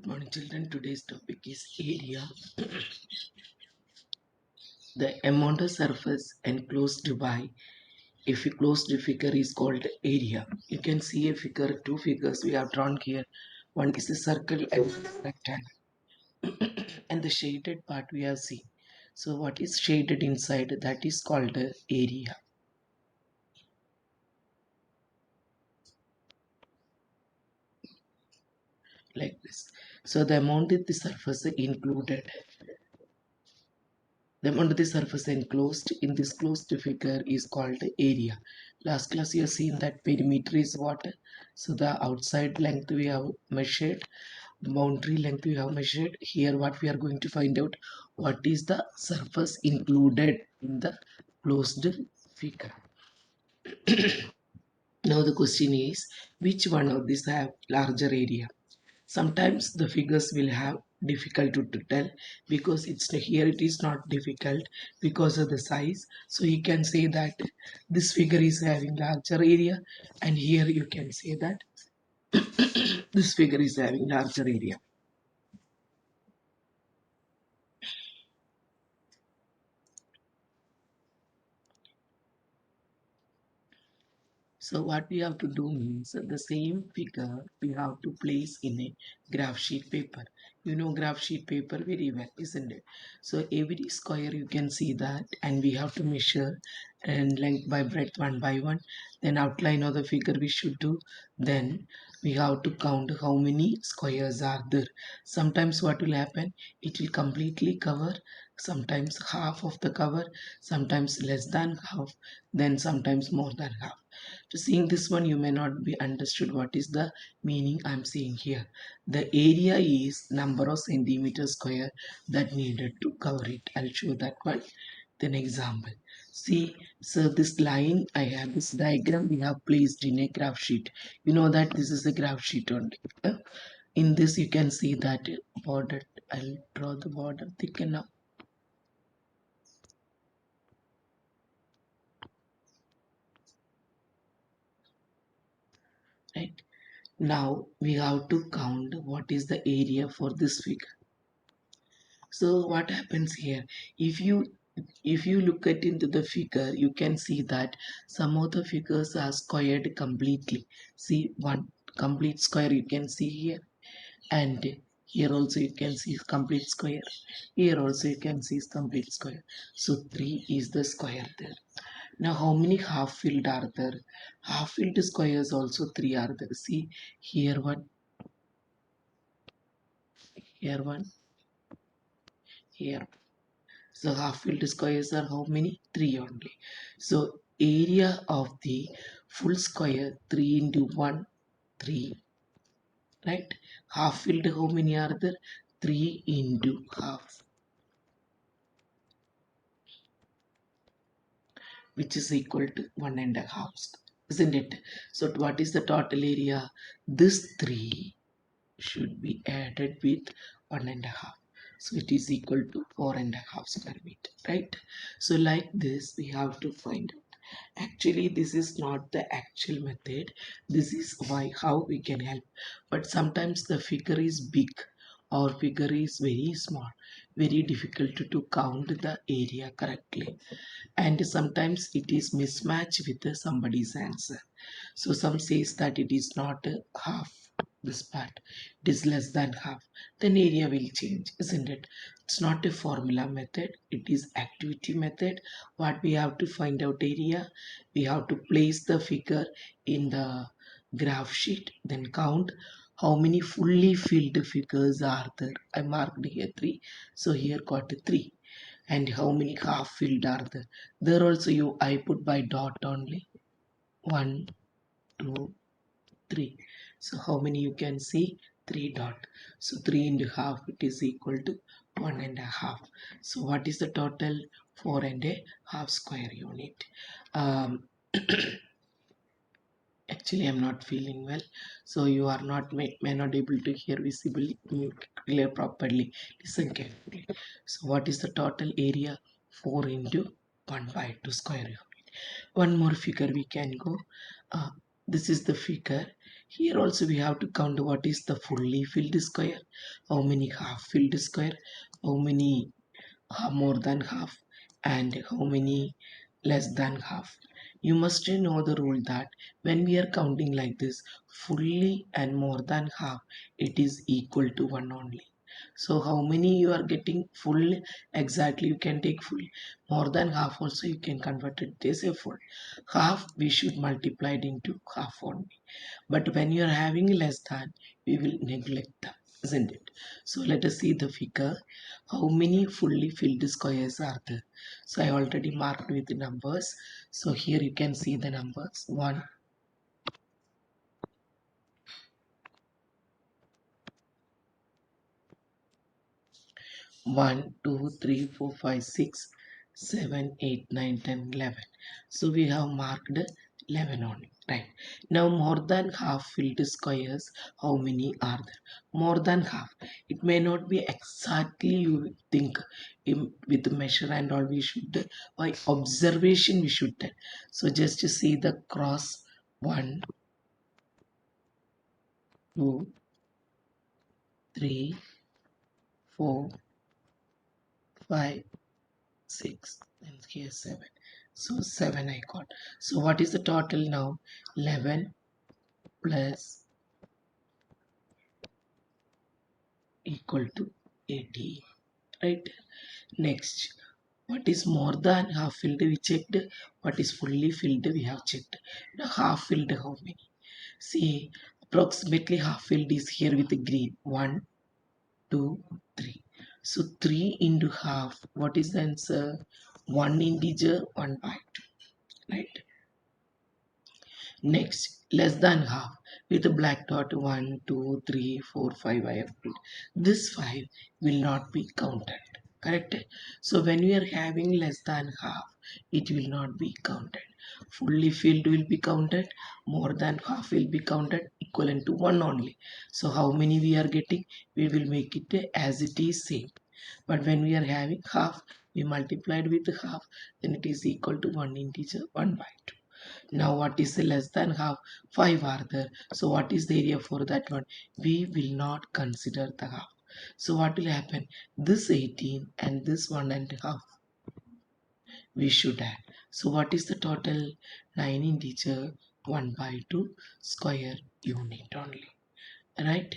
Good morning, children. Today's topic is area. The amount of surface enclosed by a closed figure is called area. You can see a figure, two figures we have drawn here. One is a circle and one is a rectangle. And the shaded part we have seen. So what is shaded inside, that is called area. Like this. So the amount of the surface included. The amount of the surface enclosed in this closed figure is called area. Last class you have seen that perimeter is what? So the outside length we have measured, boundary length we have measured. Here what we are going to find out, what is the surface included in the closed figure. Now the question is, which one of these have larger area? Sometimes the figures will have difficult to tell, because it's here it is not difficult because of the size. So you can say that this figure is having larger area, and here you can say that this figure is having larger area. So what we have to do means the same figure we have to place in a graph sheet paper. You know graph sheet paper very well, isn't it? So every square you can see that, and we have to measure and length by breadth one by one. Then outline of the figure we should do. Then we have to count how many squares are there. Sometimes what will happen, it will completely cover, sometimes half of the cover, sometimes less than half, then sometimes more than half. To seeing this one, you may not be understood what is the meaning I'm saying here. The area is number of centimeters square that needed to cover it. I'll show that one. Then example. See, so this line I have, this diagram we have placed in a graph sheet. You know that this is a graph sheet only. In this you can see that border. I'll draw the border thicken now. Right. Now we have to count what is the area for this figure. So what happens here, if you look at into the figure, you can see that some of the figures are squared completely. See, one complete square you can see here, and here also you can see complete square. Here also you can see complete square. So 3 is the square there. Now how many half filled are there? Half filled squares also 3 are there. See, here one, here one, here. So half filled squares are how many? 3 only. So area of the full square, 3 into 1, 3. Right? Half filled, how many are there? 3 into half, which is equal to 1.5, isn't it? So what is the total area? This 3 should be added with 1.5. So it is equal to 4.5 square meter, right? So like this, we have to find out. Actually, this is not the actual method. This is why how we can help. But sometimes the figure is big or figure is very small, very difficult to count the area correctly, and sometimes it is mismatched with somebody's answer. So some says that it is not half this part, it is less than half. Then area will change, isn't it? It's not a formula method, it is activity method. What we have to find out area, we have to place the figure in the graph sheet, then count how many fully filled figures are there. I marked here 3, so here got 3. And how many half filled are there? There also you I put by dot only. 1, 2, 3. So how many you can see? 3 dot. So 3 into half, it is equal to 1.5. So what is the total? 4.5 square unit. Um, Actually I'm not feeling well, so you are not may not able to hear visibly clear properly. Listen carefully. So what is the total area? 4 into 1 by 2 square unit. One more figure we can go. uh, this is the figure. Here also we have to count what is the fully filled square, how many half filled square, how many more than half, and how many less than half. You must know the rule that when we are counting like this, fully and more than half, it is equal to 1 only. So how many you are getting full, exactly you can take full. More than half also you can convert it as a full. Half we should multiply it into half only. But when you are having less than, we will neglect them, isn't it? So let us see the figure. How many fully filled squares are there? So I already marked with the numbers. So here you can see the numbers. 1, 2, 3, 4, 5, 6, 7, 8, 9, 10, 11. So we have marked 11 only, right? Now more than half filled squares, how many are there? More than half. It may not be exactly you think with the measure and all we should, by observation we should tell. So just to see the cross, 1, 2, 3, 4, 5, 6, and here 7. So 7 I got. So what is the total now? 11 plus equal to 18, right? Next, what is more than half filled we checked, what is fully filled we have checked. Now half filled how many? See, approximately half filled is here with the green. 1, 2, 3. So 3 into half, what is the answer? 1 integer, 1 by 2, right? Next, less than half with a black dot. 1, 2, 3, 4, 5 I have put. This 5 will not be counted. Correct? So when we are having less than half, it will not be counted. Fully filled will be counted. More than half will be counted. Equivalent to 1 only. So how many we are getting? We will make it as it is same. But when we are having half, we multiplied with half, then it is equal to 1 integer 1 by 2. Now what is the less than half? 5 are there. So what is the area for that one? We will not consider the half. So what will happen? This 18 and this 1.5 we should add. So what is the total? 9 integer 1 by 2 square unit only. Right?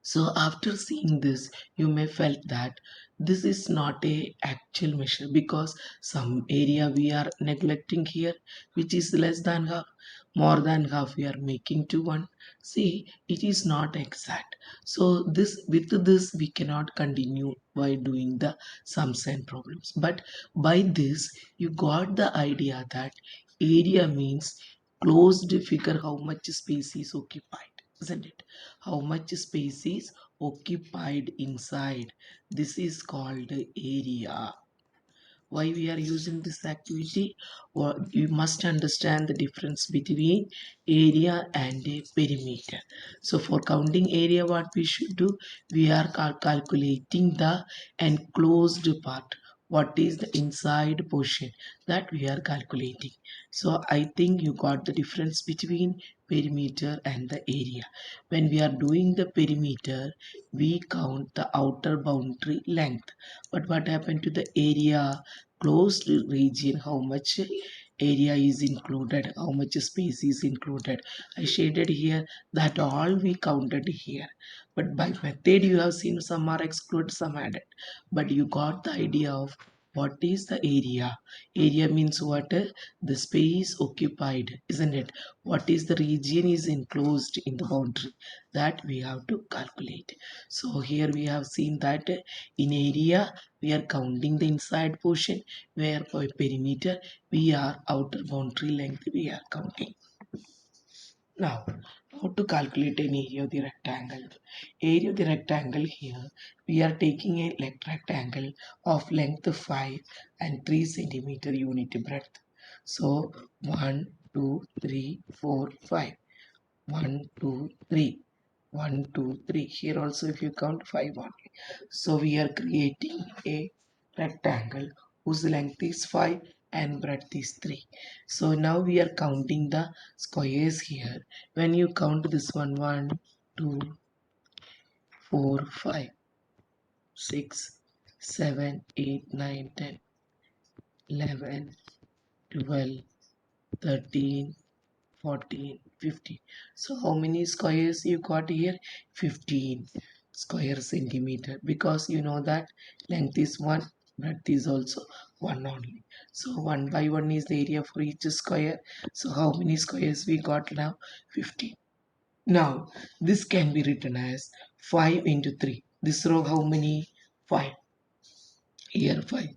So after seeing this, you may felt that this is not a actual measure because some area we are neglecting here, which is less than half, more than half we are making to one. See, it is not exact. So this with this we cannot continue by doing the sums and problems. But by this you got the idea that area means closed figure how much space is occupied, isn't it? How much space is occupied inside. This is called area. Why we are using this activity? Well, you must understand the difference between area and a perimeter. So for counting area, what we should do? We are calculating the enclosed part. What is the inside portion that we are calculating? So I think you got the difference between perimeter and the area. When we are doing the perimeter, we count the outer boundary length. But what happened to the area? Closed region, how much area is included, how much space is included. I shaded here that all we counted here, but by method you have seen some are excluded, some added, but you got the idea of what is the area. Area means what? The space occupied, isn't it? What is the region is enclosed in the boundary, that we have to calculate. So here we have seen that in area we are counting the inside portion, where by perimeter we are outer boundary length we are counting. Now, how to calculate an area of the rectangle? Area of the rectangle here, we are taking a rectangle of length 5 and 3 centimeter unit breadth. So 1, 2, 3, 4, 5. 1, 2, 3. 1, 2, 3. Here also if you count 5 only. So we are creating a rectangle whose length is 5 and breadth is 3. So now we are counting the squares here. When you count this one, 1, 2, 4, 5, 6, 7, 8, 9, 10, 11, 12, 13, 14, 15. So how many squares you got here? 15 square centimeter, because you know that length is 1, breadth is also 1 only. So 1 by 1 is the area for each square. So how many squares we got now? 15. Now this can be written as 5 into 3. This row how many? 5. Here 5.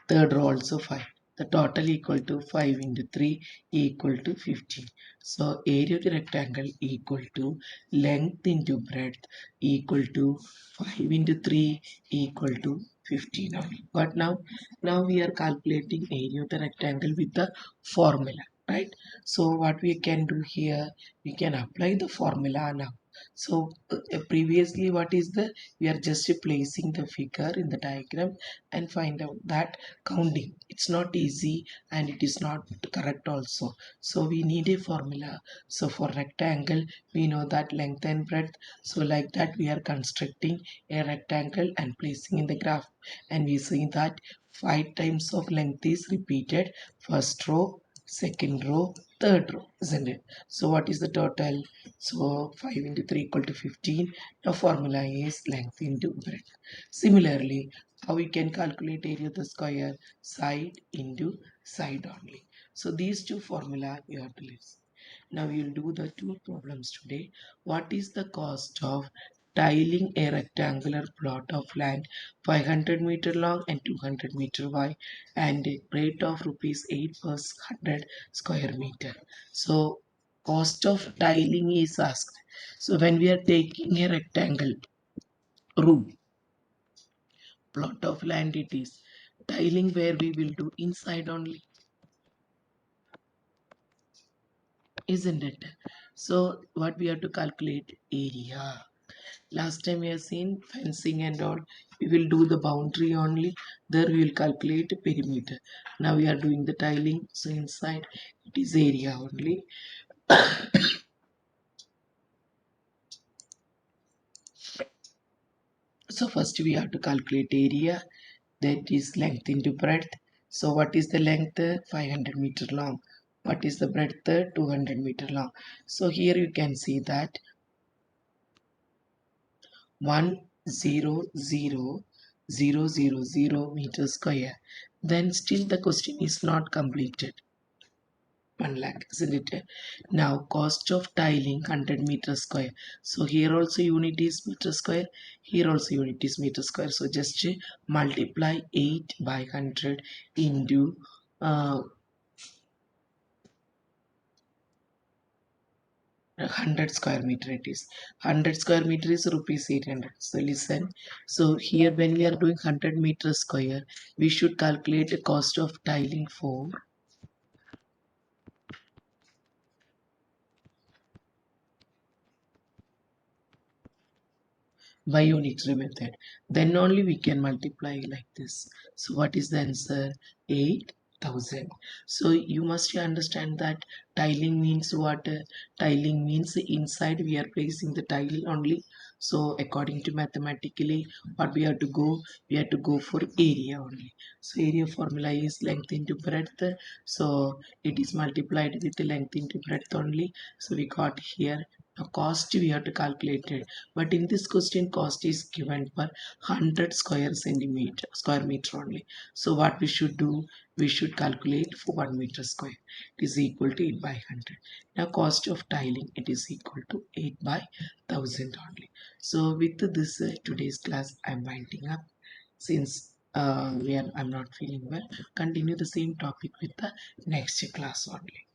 Third row also 5. The total equal to 5 into 3 equal to 15. So area of the rectangle equal to length into breadth equal to 5 into 3 equal to 15 only. But now we are calculating area of the rectangle with the formula, right? So what we can do here, we can apply the formula now. So previously what is the, we are just placing the figure in the diagram and find out that counting, it's not easy and it is not correct also. So we need a formula. So for rectangle we know that length and breadth, so like that we are constructing a rectangle and placing in the graph, and we see that 5 times of length is repeated, first row, second row, third row, isn't it? So what is the total? So 5 into 3 equal to 15. The formula is length into breadth. Similarly, how we can calculate area of the square? Side into side only. So these two formula you have to listen. Now we will do the two problems today. What is the cost of tiling a rectangular plot of land 500-meter long and 200-meter wide, and a rate of rupees 8 per 100 square meter? So cost of tiling is asked. So when we are taking a rectangle room, plot of land it is, tiling where we will do inside only, isn't it? So what we have to calculate? Area. Last time we have seen fencing and all, we will do the boundary only, there we will calculate perimeter. Now we are doing the tiling, so inside it is area only. So first we have to calculate area, that is length into breadth. So what is the length? 500-meter long. What is the breadth? 200-meter long. So here you can see that 100,000 meter square. Then still the question is not completed. 1 lakh, isn't it? Now cost of tiling 100-meter square. So here also unit is meter square, here also unit is meter square. So just multiply 8 by 100 into 100 square meter. It is 100 square meter is rupees 800. So listen, so here when we are doing 100-meter square, we should calculate the cost of tiling for by unitary method. Then only we can multiply like this. So what is the answer? 8,000. So you must understand that tiling means what? Tiling means inside we are placing the tile only. So according to mathematically what we have to go? We have to go for area only. So area formula is length into breadth. So it is multiplied with the length into breadth only. So we got here. Now cost we have to calculate it, but in this question cost is given per 100 square meter only. So what we should do, we should calculate for 1 meter square, it is equal to 8 by 100. Now cost of tiling, it is equal to 8 by 1000 only. So with this today's class I am winding up, since I'm not feeling well. Continue the same topic with the next class only.